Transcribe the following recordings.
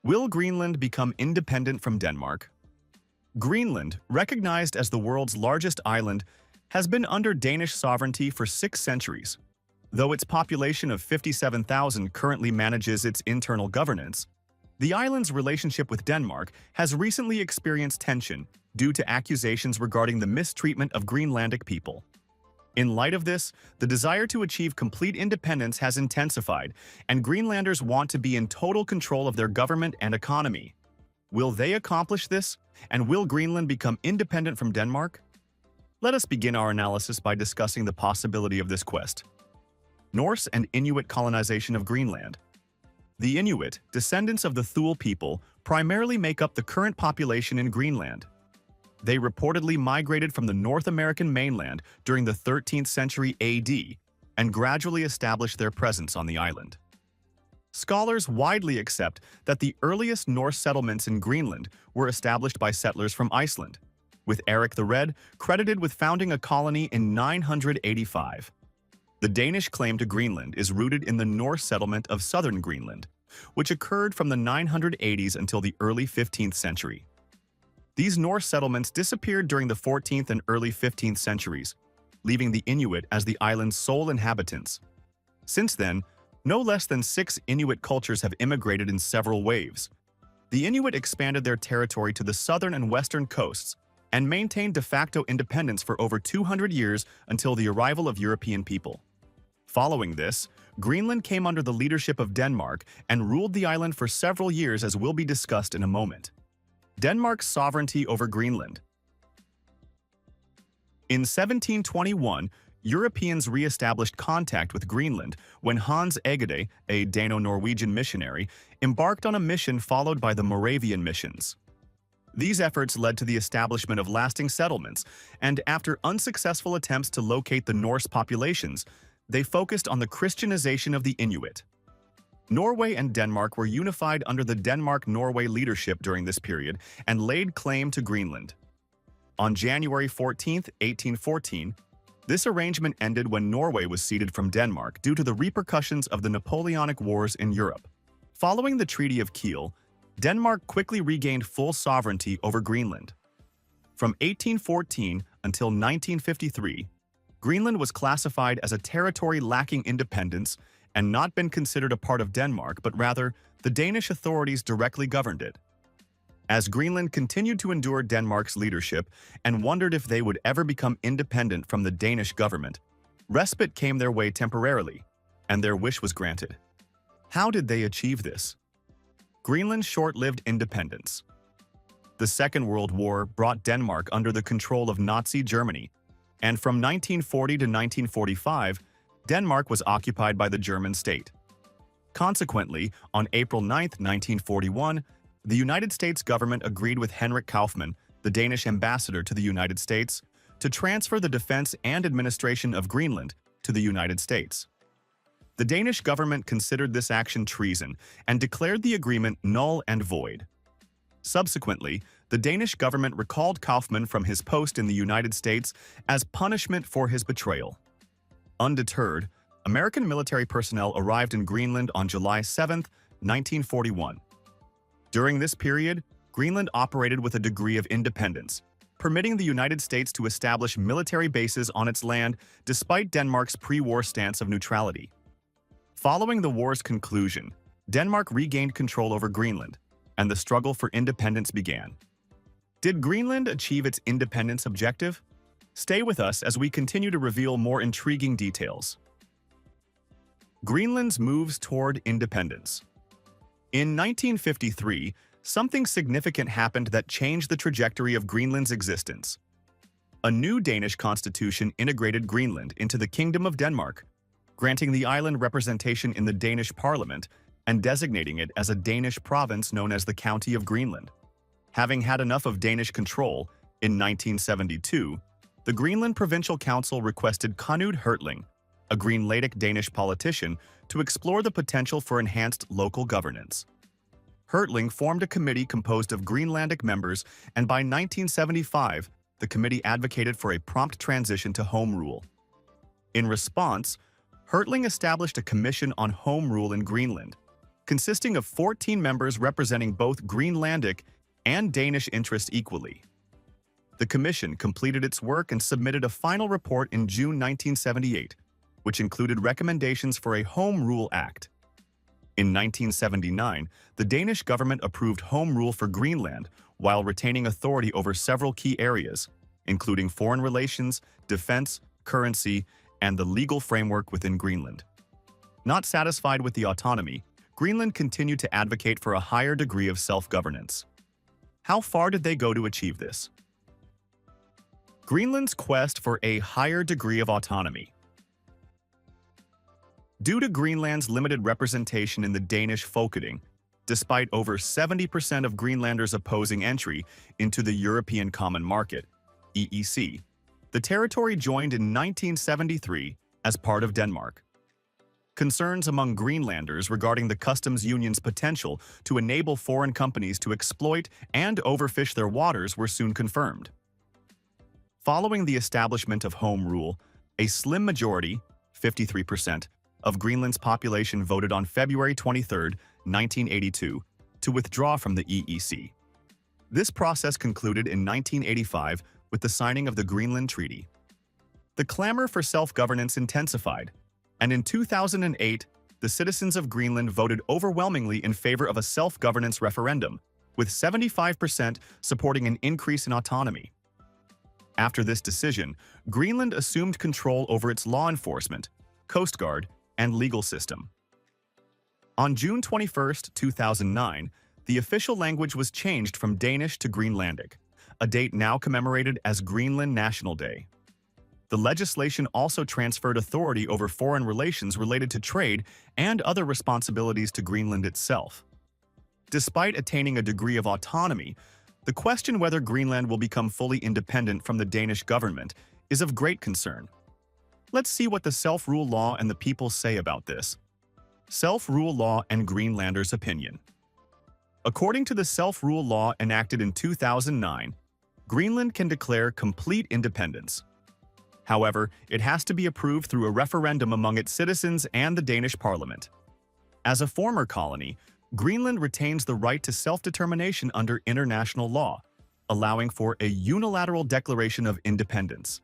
Will Greenland become independent from Denmark? Greenland, recognized as the world's largest island, has been under Danish sovereignty for 6 centuries. Though its population of 57,000 currently manages its internal governance, the island's relationship with Denmark has recently experienced tension due to accusations regarding the mistreatment of Greenlandic people. In light of this, the desire to achieve complete independence has intensified, and Greenlanders want to be in total control of their government and economy. Will they accomplish this, and will Greenland become independent from Denmark? Let us begin our analysis by discussing the possibility of this quest. Norse and Inuit colonization of Greenland. The Inuit, descendants of the Thule people, primarily make up the current population in Greenland. They reportedly migrated from the North American mainland during the 13th century AD and gradually established their presence on the island. Scholars widely accept that the earliest Norse settlements in Greenland were established by settlers from Iceland, with Eric the Red credited with founding a colony in 985. The Danish claim to Greenland is rooted in the Norse settlement of southern Greenland, which occurred from the 980s until the early 15th century. These Norse settlements disappeared during the 14th and early 15th centuries, leaving the Inuit as the island's sole inhabitants. Since then, no less than 6 Inuit cultures have immigrated in several waves. The Inuit expanded their territory to the southern and western coasts and maintained de facto independence for over 200 years until the arrival of European people. Following this, Greenland came under the leadership of Denmark and ruled the island for several years, as will be discussed in a moment. Denmark's sovereignty over Greenland. In 1721, Europeans re-established contact with Greenland when Hans Egede, a Dano-Norwegian missionary, embarked on a mission followed by the Moravian missions. These efforts led to the establishment of lasting settlements, and after unsuccessful attempts to locate the Norse populations, they focused on the Christianization of the Inuit. Norway and Denmark were unified under the Denmark-Norway leadership during this period and laid claim to Greenland. On January 14, 1814, this arrangement ended when Norway was ceded from Denmark due to the repercussions of the Napoleonic Wars in Europe. Following the Treaty of Kiel, Denmark quickly regained full sovereignty over Greenland. From 1814 until 1953, Greenland was classified as a territory lacking independence and not been considered a part of Denmark, but rather the Danish authorities directly governed it. As Greenland continued to endure Denmark's leadership and wondered if they would ever become independent from the Danish government, respite came their way temporarily, and their wish was granted. How did they achieve this? Greenland's short-lived independence. The Second World War brought Denmark under the control of Nazi Germany, and from 1940 to 1945, Denmark was occupied by the German state. Consequently, on April 9, 1941, the United States government agreed with Henrik Kaufmann, the Danish ambassador to the United States, to transfer the defense and administration of Greenland to the United States. The Danish government considered this action treason and declared the agreement null and void. Subsequently, the Danish government recalled Kaufmann from his post in the United States as punishment for his betrayal. Undeterred, American military personnel arrived in Greenland on July 7, 1941. During this period, Greenland operated with a degree of independence, permitting the United States to establish military bases on its land despite Denmark's pre-war stance of neutrality. Following the war's conclusion, Denmark regained control over Greenland, and the struggle for independence began. Did Greenland achieve its independence objective? Stay with us as we continue to reveal more intriguing details. Greenland's moves toward independence. In 1953, something significant happened that changed the trajectory of Greenland's existence. A new Danish constitution integrated Greenland into the Kingdom of Denmark, granting the island representation in the Danish parliament and designating it as a Danish province known as the County of Greenland. Having had enough of Danish control, in 1972, the Greenland Provincial Council requested Knud Hertling, a Greenlandic Danish politician, to explore the potential for enhanced local governance. Hertling formed a committee composed of Greenlandic members, and by 1975, the committee advocated for a prompt transition to home rule. In response, Hertling established a commission on home rule in Greenland. consisting of 14 members representing both Greenlandic and Danish interests equally. The commission completed its work and submitted a final report in June 1978, which included recommendations for a Home Rule Act. In 1979, the Danish government approved Home Rule for Greenland while retaining authority over several key areas, including foreign relations, defense, currency, and the legal framework within Greenland. Not satisfied with the autonomy, Greenland continued to advocate for a higher degree of self-governance. How far did they go to achieve this? Greenland's quest for a higher degree of autonomy. Due to Greenland's limited representation in the Danish Folketing, despite over 70% of Greenlanders opposing entry into the European Common Market, EEC, the territory joined in 1973 as part of Denmark. Concerns among Greenlanders regarding the customs union's potential to enable foreign companies to exploit and overfish their waters were soon confirmed. Following the establishment of Home Rule, a slim majority, 53%, of Greenland's population voted on February 23, 1982, to withdraw from the EEC. This process concluded in 1985 with the signing of the Greenland Treaty. The clamor for self-governance intensified, and in 2008, the citizens of Greenland voted overwhelmingly in favor of a self-governance referendum, with 75% supporting an increase in autonomy. After this decision, Greenland assumed control over its law enforcement, coast guard, and legal system. On June 21, 2009, the official language was changed from Danish to Greenlandic, a date now commemorated as Greenland National Day. The legislation also transferred authority over foreign relations related to trade and other responsibilities to Greenland itself. Despite attaining a degree of autonomy, the question whether Greenland will become fully independent from the Danish government is of great concern. Let's see what the self-rule law and the people say about this. Self-rule law and Greenlanders' opinion. According to the self-rule law enacted in 2009, Greenland can declare complete independence. However, it has to be approved through a referendum among its citizens and the Danish parliament. As a former colony, Greenland retains the right to self-determination under international law, allowing for a unilateral declaration of independence.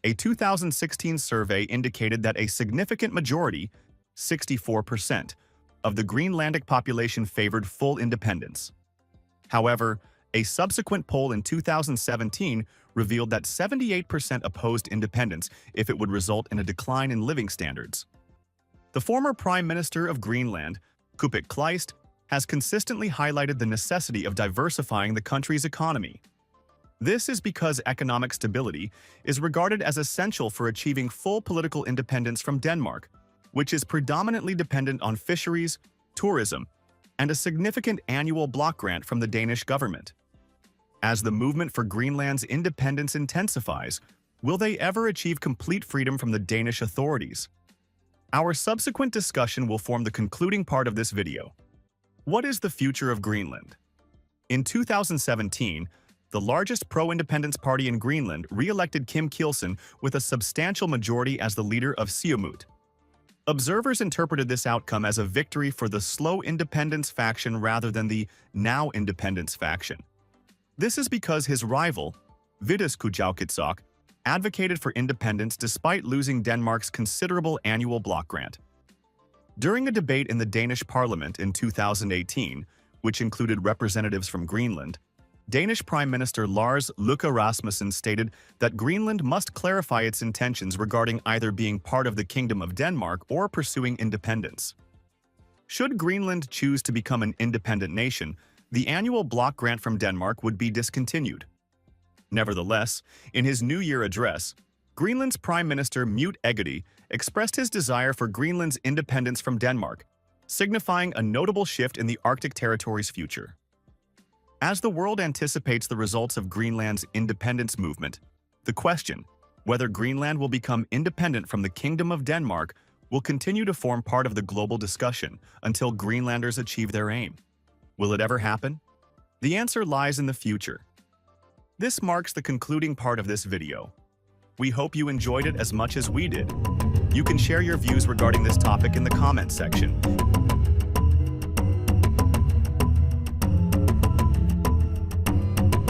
A 2016 survey indicated that a significant majority, 64%, of the Greenlandic population favored full independence. However, a subsequent poll in 2017 revealed that 78% opposed independence if it would result in a decline in living standards. The former Prime Minister of Greenland, Kuupik Kleist, has consistently highlighted the necessity of diversifying the country's economy. This is because economic stability is regarded as essential for achieving full political independence from Denmark, which is predominantly dependent on fisheries, tourism, and a significant annual block grant from the Danish government. As the movement for Greenland's independence intensifies, will they ever achieve complete freedom from the Danish authorities? Our subsequent discussion will form the concluding part of this video. What is the future of Greenland? In 2017, the largest pro-independence party in Greenland re-elected Kim Kielsen with a substantial majority as the leader of Siumut. Observers interpreted this outcome as a victory for the slow independence faction rather than the now independence faction. This is because his rival, Vitus Kujaukitsoq, advocated for independence despite losing Denmark's considerable annual block grant. During a debate in the Danish parliament in 2018, which included representatives from Greenland, Danish Prime Minister Lars Løkke Rasmussen stated that Greenland must clarify its intentions regarding either being part of the Kingdom of Denmark or pursuing independence. Should Greenland choose to become an independent nation, the annual block grant from Denmark would be discontinued. Nevertheless, in his New Year address, Greenland's Prime Minister Hans Egede expressed his desire for Greenland's independence from Denmark, signifying a notable shift in the Arctic territory's future. As the world anticipates the results of Greenland's independence movement, the question, whether Greenland will become independent from the Kingdom of Denmark, will continue to form part of the global discussion until Greenlanders achieve their aim. Will it ever happen? The answer lies in the future. This marks the concluding part of this video. We hope you enjoyed it as much as we did. You can share your views regarding this topic in the comments section.